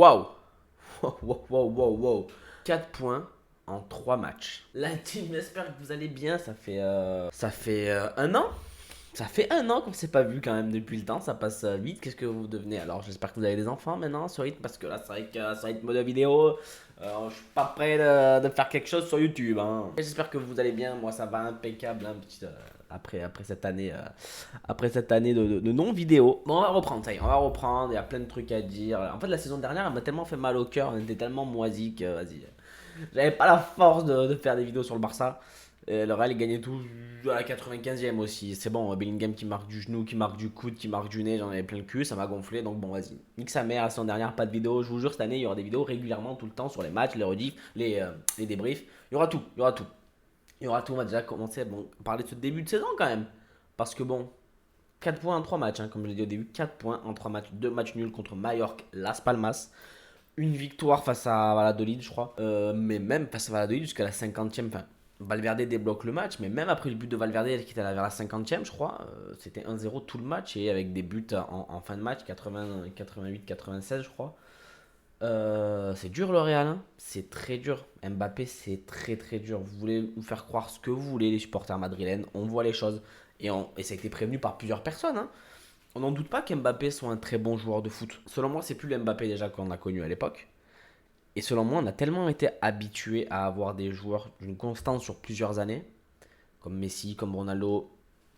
Waouh! Wow, wow, wow, wow. 4 points en 3 matchs. La team, j'espère que vous allez bien. Ça fait un an. Ça fait un an qu'on s'est pas vu quand même depuis le temps. Ça passe vite. Qu'est-ce que vous devenez? Alors, j'espère que vous avez des enfants maintenant sur rythme. Parce que là, c'est vrai que sur rythme de vidéo, je suis pas prêt de faire quelque chose sur YouTube, hein. Et j'espère que vous allez bien. Moi, ça va impeccable, hein, après cette année de non-vidéo. Bon, on va reprendre, ça y est, on va reprendre. Il y a plein de trucs à dire. En fait, la saison dernière, elle m'a tellement fait mal au cœur. On était tellement moisi que, vas-y. J'avais pas la force de faire des vidéos sur le Barça. Et le Real, il gagnait tout à la 95e aussi. C'est bon, Bellingham qui marque du genou, qui marque du coude, qui marque du nez, j'en avais plein le cul, ça m'a gonflé. Donc bon, vas-y. Nique sa mère, la saison dernière, pas de vidéo. Je vous jure, cette année, il y aura des vidéos régulièrement, tout le temps, sur les matchs, les rediffs, les débriefs. Il y aura tout, il y aura tout. Il y aura tout, on va déjà commencer à parler de ce début de saison quand même. Parce que bon, 4 points en 3 matchs, hein, comme je l'ai dit au début, 4 points en 3 matchs, 2 matchs nuls contre Mallorca, Las Palmas, une victoire face à Valladolid, je crois. Mais même face à Valladolid jusqu'à la 50e, enfin, Valverde débloque le match, mais même après le but de Valverde qui était vers la 50e, je crois, c'était 1-0 tout le match et avec des buts en fin de match, 80, 88, 96, je crois. C'est dur le Real, hein. C'est très dur. Mbappé, c'est très très dur. Vous voulez nous faire croire ce que vous voulez, les supporters madrilènes. On voit les choses. Et ça a été prévenu par plusieurs personnes, hein. On n'en doute pas qu'Mbappé soit un très bon joueur de foot. Selon moi, c'est plus le Mbappé déjà qu'on a connu à l'époque. Et selon moi, on a tellement été habitué à avoir des joueurs d'une constance sur plusieurs années, comme Messi, comme Ronaldo,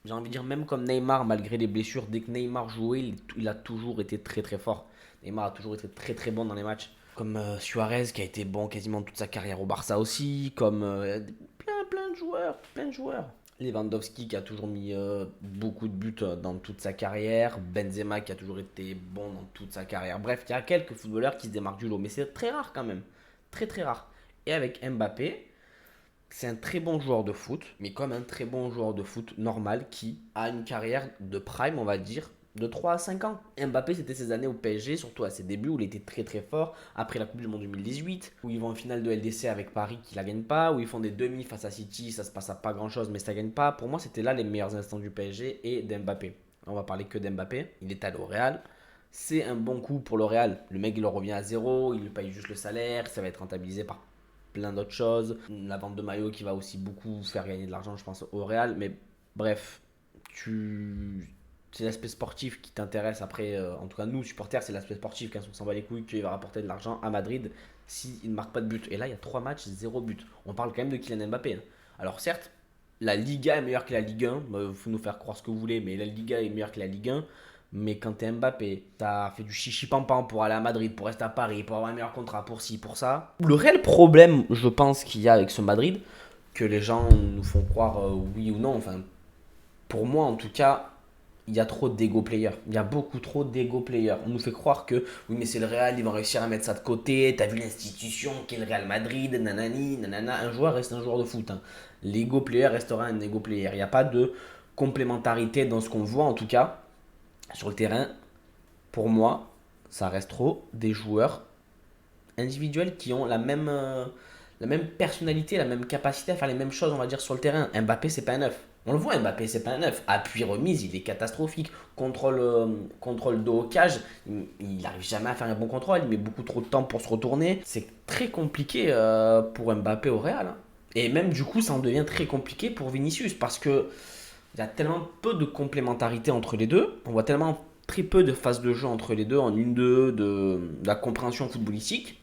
j'ai envie de dire même comme Neymar, malgré les blessures, dès que Neymar jouait, il a toujours été très très fort. Neymar a toujours été très très bon dans les matchs. Comme Suarez qui a été bon quasiment toute sa carrière au Barça aussi, comme plein de joueurs, plein de joueurs. Lewandowski qui a toujours mis beaucoup de buts dans toute sa carrière, Benzema qui a toujours été bon dans toute sa carrière. Bref, il y a quelques footballeurs qui se démarquent du lot, mais c'est très rare quand même, très très rare. Et avec Mbappé, c'est un très bon joueur de foot, mais comme un très bon joueur de foot normal qui a une carrière de prime, on va dire, de 3 à 5 ans. Mbappé, c'était ses années au PSG, surtout à ses débuts où il était très très fort. Après la Coupe du Monde 2018, où ils vont en finale de LDC avec Paris qui la gagne pas, où ils font des demi face à City, ça se passe à pas grand chose, mais ça gagne pas. Pour moi, c'était là les meilleurs instants du PSG et d'Mbappé. On va parler que d'Mbappé. Il est allé au Real. C'est un bon coup pour le Real. Le mec, il revient à zéro, il lui paye juste le salaire, ça va être rentabilisé par plein d'autres choses. La vente de maillots qui va aussi beaucoup faire gagner de l'argent, je pense, au Real. Mais bref, c'est l'aspect sportif qui t'intéresse. Après, en tout cas, nous, supporters, c'est l'aspect sportif. Quand on s'en bat les couilles, qu'il va rapporter de l'argent à Madrid s'il ne marque pas de but. Et là, il y a 3 matchs, 0 but. On parle quand même de Kylian Mbappé, hein. Alors, certes, la Liga est meilleure que la Ligue 1. Il faut nous faire croire ce que vous voulez, mais la Liga est meilleure que la Ligue 1. Mais quand t'es Mbappé, t'as fait du chichi pampan pour aller à Madrid, pour rester à Paris, pour avoir un meilleur contrat, pour ci, pour ça. Le réel problème, je pense, qu'il y a avec ce Madrid, que les gens nous font croire oui ou non, enfin, pour moi en tout cas, il y a trop d'ego players. Il y a beaucoup trop d'ego players. On nous fait croire que oui, mais c'est le Real, ils vont réussir à mettre ça de côté. T'as vu l'institution qu'est le Real Madrid, nanani, nanana. Un joueur reste un joueur de foot, hein. L'ego player restera un ego player. Il n'y a pas de complémentarité dans ce qu'on voit en tout cas sur le terrain. Pour moi, ça reste trop des joueurs individuels qui ont la même personnalité, la même capacité à faire les mêmes choses, on va dire, sur le terrain. Mbappé, c'est pas un neuf. On le voit, Mbappé, c'est pas un neuf. Appui remise, il est catastrophique. Contrôle de haut cage, il n'arrive jamais à faire un bon contrôle. Il met beaucoup trop de temps pour se retourner. C'est très compliqué pour Mbappé au Real, hein. Et même du coup, ça en devient très compliqué pour Vinicius parce que il y a tellement peu de complémentarité entre les deux. On voit tellement très peu de phases de jeu entre les deux en une de la compréhension footballistique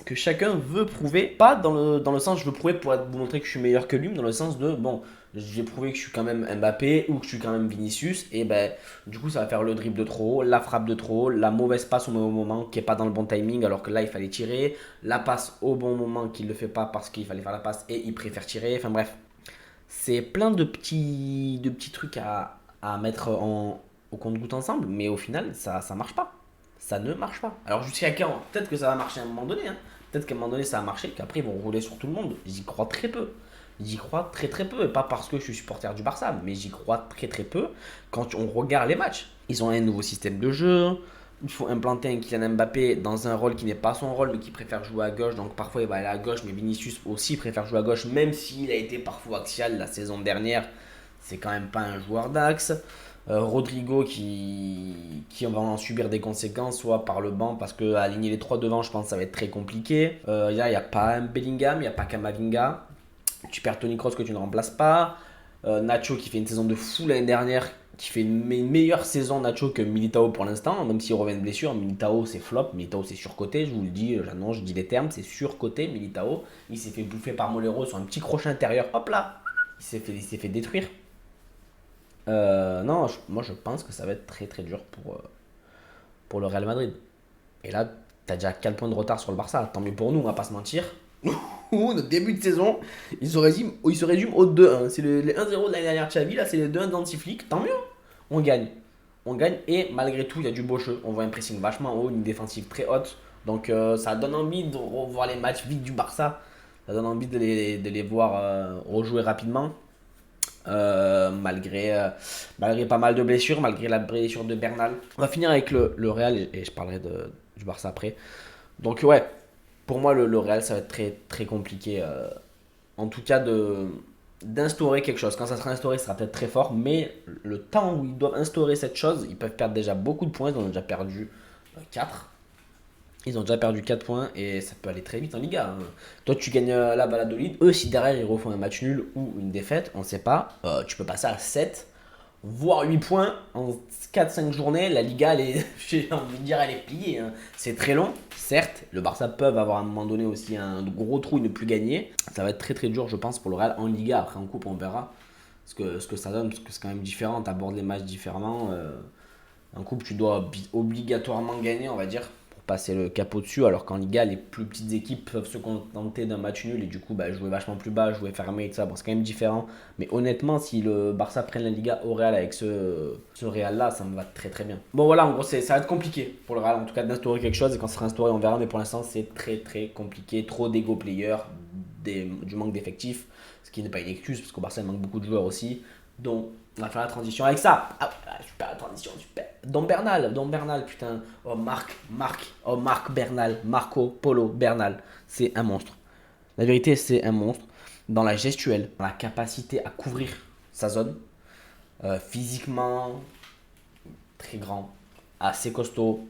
que chacun veut prouver, pas dans le sens je veux prouver pour vous montrer que je suis meilleur que lui, mais dans le sens de bon, j'ai prouvé que je suis quand même Mbappé ou que je suis quand même Vinicius, et ben du coup ça va faire le dribble de trop, la frappe de trop, la mauvaise passe au mauvais moment qui est pas dans le bon timing alors que là il fallait tirer, la passe au bon moment qu'il le fait pas parce qu'il fallait faire la passe et il préfère tirer, enfin bref, c'est plein de petits trucs à mettre au compte-goutte ensemble, mais au final, ça marche pas. Ça ne marche pas. Alors jusqu'à quand? Peut-être que ça va marcher à un moment donné, hein. Peut-être qu'à un moment donné, ça a marché, qu'après, ils vont rouler sur tout le monde. J'y crois très peu. J'y crois très très peu. Et pas parce que je suis supporter du Barça, mais j'y crois très très peu quand on regarde les matchs. Ils ont un nouveau système de jeu. Il faut implanter un Kylian Mbappé dans un rôle qui n'est pas son rôle, mais qui préfère jouer à gauche. Donc parfois il va aller à gauche, mais Vinicius aussi préfère jouer à gauche, même s'il a été parfois axial la saison dernière. C'est quand même pas un joueur d'axe. Rodrigo qui va en subir des conséquences, soit par le banc, parce que aligner les trois devant, je pense que ça va être très compliqué. Il n'y a pas un Bellingham, il n'y a pas Kamavinga. Tu perds Tony Kroos que tu ne remplaces pas. Nacho qui fait une saison de fou l'année dernière, qui fait une meilleure saison Nacho que Militao pour l'instant, même s'il revient de blessure. Militao c'est flop, Militao c'est surcoté, je vous le dis, j'annonce, je dis les termes, c'est surcoté Militao. Il s'est fait bouffer par Molero sur un petit crochet intérieur, hop là, il s'est fait détruire. Non, moi je pense que ça va être très très dur pour le Real Madrid. Et là, t'as déjà 4 points de retard sur le Barça, tant mieux pour nous, on va pas se mentir. Notre début de saison, il se résume au 2-1. C'est les 1-0 de l'année dernière Xavi, là c'est les 2-1 d'Antiflick, tant mieux. On gagne. On gagne et malgré tout, il y a du beau jeu. On voit un pressing vachement haut, une défensive très haute. Donc ça donne envie de revoir les matchs vite du Barça. Ça donne envie de les voir rejouer rapidement. Malgré pas mal de blessures, malgré la blessure de Bernal. On va finir avec le Real et je parlerai du Barça après. Donc ouais, pour moi le Real ça va être très très compliqué. En tout cas d'instaurer quelque chose. Quand ça sera instauré, ça sera peut-être très fort, mais le temps où ils doivent instaurer cette chose, ils peuvent perdre déjà beaucoup de points. Ils en ont déjà perdu 4. Ils ont déjà perdu 4 points et ça peut aller très vite en Liga, hein. Toi, tu gagnes la Valladolid. Eux, si derrière ils refont un match nul ou une défaite, on ne sait pas. Tu peux passer à 7, voire 8 points en 4-5 journées. La Liga, j'ai envie de dire, elle est pliée, hein. C'est très long, certes. Le Barça peut avoir à un moment donné aussi un gros trou et ne plus gagner. Ça va être très très dur, je pense, pour le Real en Liga. Après, en Coupe, on verra ce que ça donne, parce que c'est quand même différent. Tu abordes les matchs différemment. En coupe, tu dois obligatoirement gagner, on va dire, pour passer le cap au-dessus. Alors qu'en Liga, les plus petites équipes peuvent se contenter d'un match nul et du coup jouer vachement plus bas, jouer fermé et tout ça. Bon, c'est quand même différent. Mais honnêtement, si le Barça prenne la Liga au Real avec ce Real-là, ça me va très très bien. Bon, voilà, en gros, ça va être compliqué pour le Real, en tout cas, d'instaurer quelque chose. Et quand ça sera instauré, on verra. Mais pour l'instant, c'est très très compliqué. Trop d'ego players, du manque d'effectifs. Ce qui n'est pas une excuse, parce qu'au Barça, il manque beaucoup de joueurs aussi. Donc, on va faire la transition avec ça. Ah, super la transition, super. Don Bernal, putain. Oh, Marc Bernal, Marco Polo Bernal. C'est un monstre. La vérité, c'est un monstre. Dans la gestuelle, dans la capacité à couvrir sa zone. Physiquement, très grand, assez costaud.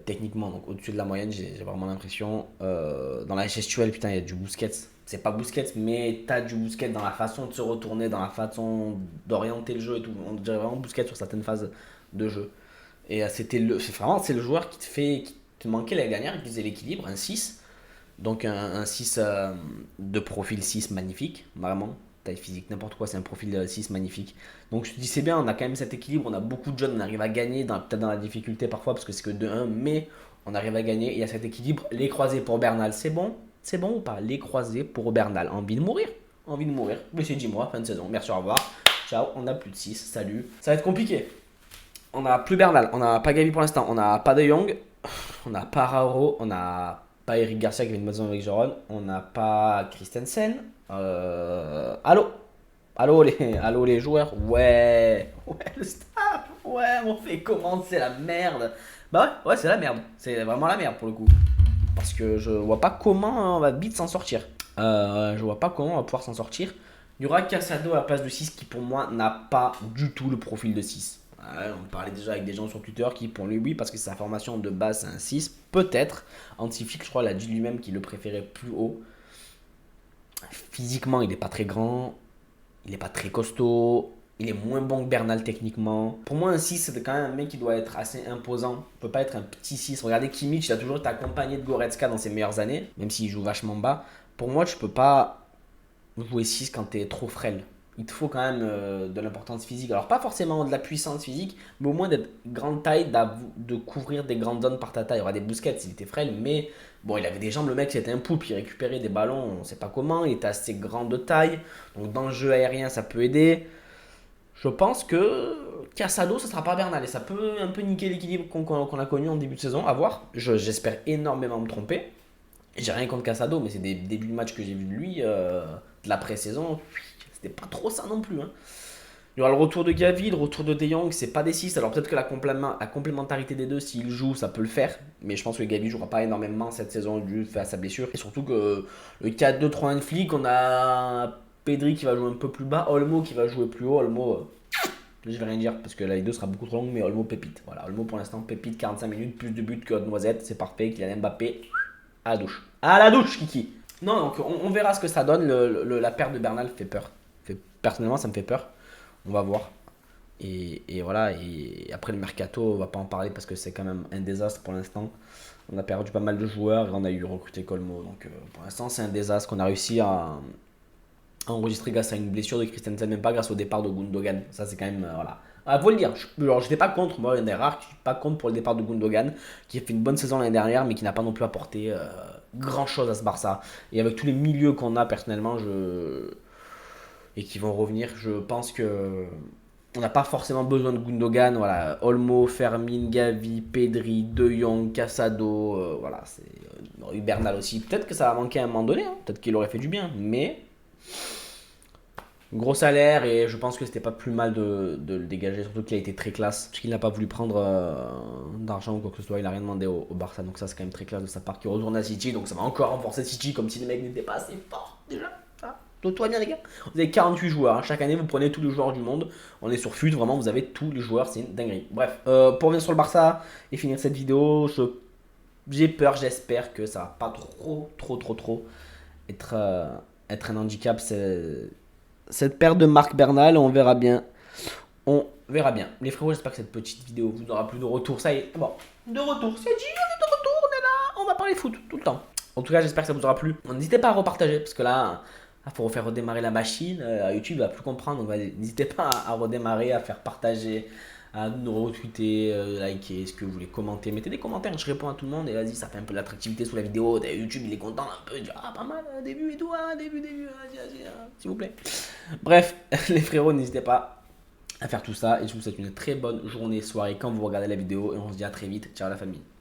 Techniquement, donc au-dessus de la moyenne, j'ai vraiment l'impression. Dans la gestuelle, putain, il y a du Busquets. C'est pas Busquets, mais t'as du Busquets dans la façon de se retourner, dans la façon d'orienter le jeu et tout. On dirait vraiment Busquets sur certaines phases de jeu. Et c'est le joueur qui te manquait l'année dernière, qui faisait l'équilibre, un 6. Donc un 6 de profil 6 magnifique, vraiment. Taille physique, n'importe quoi, c'est un profil 6 magnifique. Donc je te dis, c'est bien, on a quand même cet équilibre, on a beaucoup de jeunes, on arrive à gagner, peut-être dans la difficulté parfois, parce que c'est que 2-1, mais on arrive à gagner, il y a cet équilibre. Les croisés pour Bernal, c'est bon? C'est bon ou pas? Les croisés pour Bernal, envie de mourir? Envie de mourir. Mais c'est 10 mois, fin de saison, merci, au revoir. Ciao, on a plus de 6, salut. Ça va être compliqué. On n'a plus Bernal, on n'a pas Gavi pour l'instant, on n'a pas De Jong, on n'a pas Rauro, on n'a pas Eric Garcia qui avait une bonne saison avec Jérôme, on n'a pas Christensen. Allô? Allô les joueurs? Ouais, le staff, ouais, on fait comment? C'est la merde. Bah ouais, c'est la merde. C'est vraiment la merde pour le coup. Parce que je vois pas comment on va vite s'en sortir. Je vois pas comment on va pouvoir s'en sortir. Il y aura Casado à la place de 6 qui pour moi n'a pas du tout le profil de 6. Ouais, on parlait déjà avec des gens sur Twitter qui pour lui oui parce que sa formation de base c'est un 6. Peut-être. Antiflick je crois l'a dit lui-même qu'il le préférait plus haut. Physiquement il est pas très grand. Il est pas très costaud. Il est moins bon que Bernal techniquement. Pour moi, un 6, c'est quand même un mec qui doit être assez imposant. Il peut pas être un petit 6. Regardez Kimmich, il a toujours été accompagné de Goretzka dans ses meilleures années, même s'il joue vachement bas. Pour moi, tu peux pas jouer 6 quand tu es trop frêle. Il te faut quand même de l'importance physique. Alors, pas forcément de la puissance physique, mais au moins d'être grande taille, de couvrir des grandes zones par ta taille. Il y aura des Busquets, il était frêle, mais bon, il avait des jambes, le mec, c'était un poupe. Il récupérait des ballons, on sait pas comment. Il était assez grand de taille. Donc, dans le jeu aérien, ça peut aider. Je pense que Casado, ça sera pas Bernal et ça peut un peu niquer l'équilibre qu'on a connu en début de saison. À voir. J'espère énormément me tromper. J'ai rien contre Casado, mais c'est des débuts de match que j'ai vu de lui, de la pré-saison. C'était pas trop ça non plus, hein. Il y aura le retour de Gavi, le retour de De Jong, c'est pas des 6. Alors peut-être que la complémentarité des deux, s'il joue, ça peut le faire. Mais je pense que Gavi jouera pas énormément cette saison dû à sa blessure. Et surtout que le 4-2-3-1 de Flick, on a Pedri qui va jouer un peu plus bas, Olmo qui va jouer plus haut. Olmo, Je vais rien dire parce que la Ligue 2 sera beaucoup trop longue, mais Olmo pépite. Voilà, Olmo pour l'instant pépite, 45 minutes, plus de buts que Noisette, c'est parfait. Kylian Mbappé à la douche. À la douche, Kiki. Non, donc on verra ce que ça donne. La perte de Bernal fait peur. Personnellement, ça me fait peur. On va voir. Et voilà, et après le mercato, on va pas en parler parce que c'est quand même un désastre pour l'instant. On a perdu pas mal de joueurs et on a eu recruté Colmo. Donc pour l'instant, c'est un désastre qu'on a réussi à enregistrer grâce à une blessure de Christensen, même pas grâce au départ de Gundogan. Ça, c'est quand même. Voilà. Ah, faut le dire. Alors, j'étais pas contre. Moi, l'un des rares qui suis pas contre pour le départ de Gundogan, qui a fait une bonne saison l'année dernière, mais qui n'a pas non plus apporté grand chose à ce Barça. Et avec tous les milieux qu'on a, personnellement, et qui vont revenir, je pense que. On n'a pas forcément besoin de Gundogan. Voilà. Olmo, Fermin, Gavi, Pedri, De Jong, Casado. Voilà. On aurait eu Bernal aussi. Peut-être que ça va manquer à un moment donné. Hein. Peut-être qu'il aurait fait du bien. Mais. Gros salaire et je pense que c'était pas plus mal de le dégager, surtout qu'il a été très classe. Parce qu'il n'a pas voulu prendre d'argent ou quoi que ce soit, il a rien demandé au Barça, donc ça c'est quand même très classe de sa part qui retourne à City, donc ça va encore renforcer City comme si les mecs n'étaient pas assez forts déjà. Donc tout va bien les gars. Vous avez 48 joueurs, hein. Chaque année vous prenez tous les joueurs du monde. On est sur FUT, vraiment vous avez tous les joueurs, c'est une dinguerie. Bref, pour revenir sur le Barça et finir cette vidéo, j'ai peur, j'espère que ça va pas trop être, être un handicap. Cette perte de Marc Bernal, on verra bien. On verra bien. Les frérots, j'espère que cette petite vidéo vous n'aura plus de retour. Ça y est, bon, de retour, c'est dit, on est de retour, on est là, on va parler foot tout le temps. En tout cas, j'espère que ça vous aura plu. N'hésitez pas à repartager, parce que là, il faut refaire redémarrer la machine. YouTube va plus comprendre, donc n'hésitez pas à redémarrer, à faire partager, à nous retweeter, liker, ce que vous voulez commenter. Mettez des commentaires, je réponds à tout le monde et vas-y, ça fait un peu l'attractivité sous la vidéo. YouTube, il est content un peu, il dit ah pas mal, début et tout, début, vas-y, s'il vous plaît. Bref, les frérots, n'hésitez pas à faire tout ça et je vous souhaite une très bonne journée, soirée quand vous regardez la vidéo et on se dit à très vite. Ciao la famille.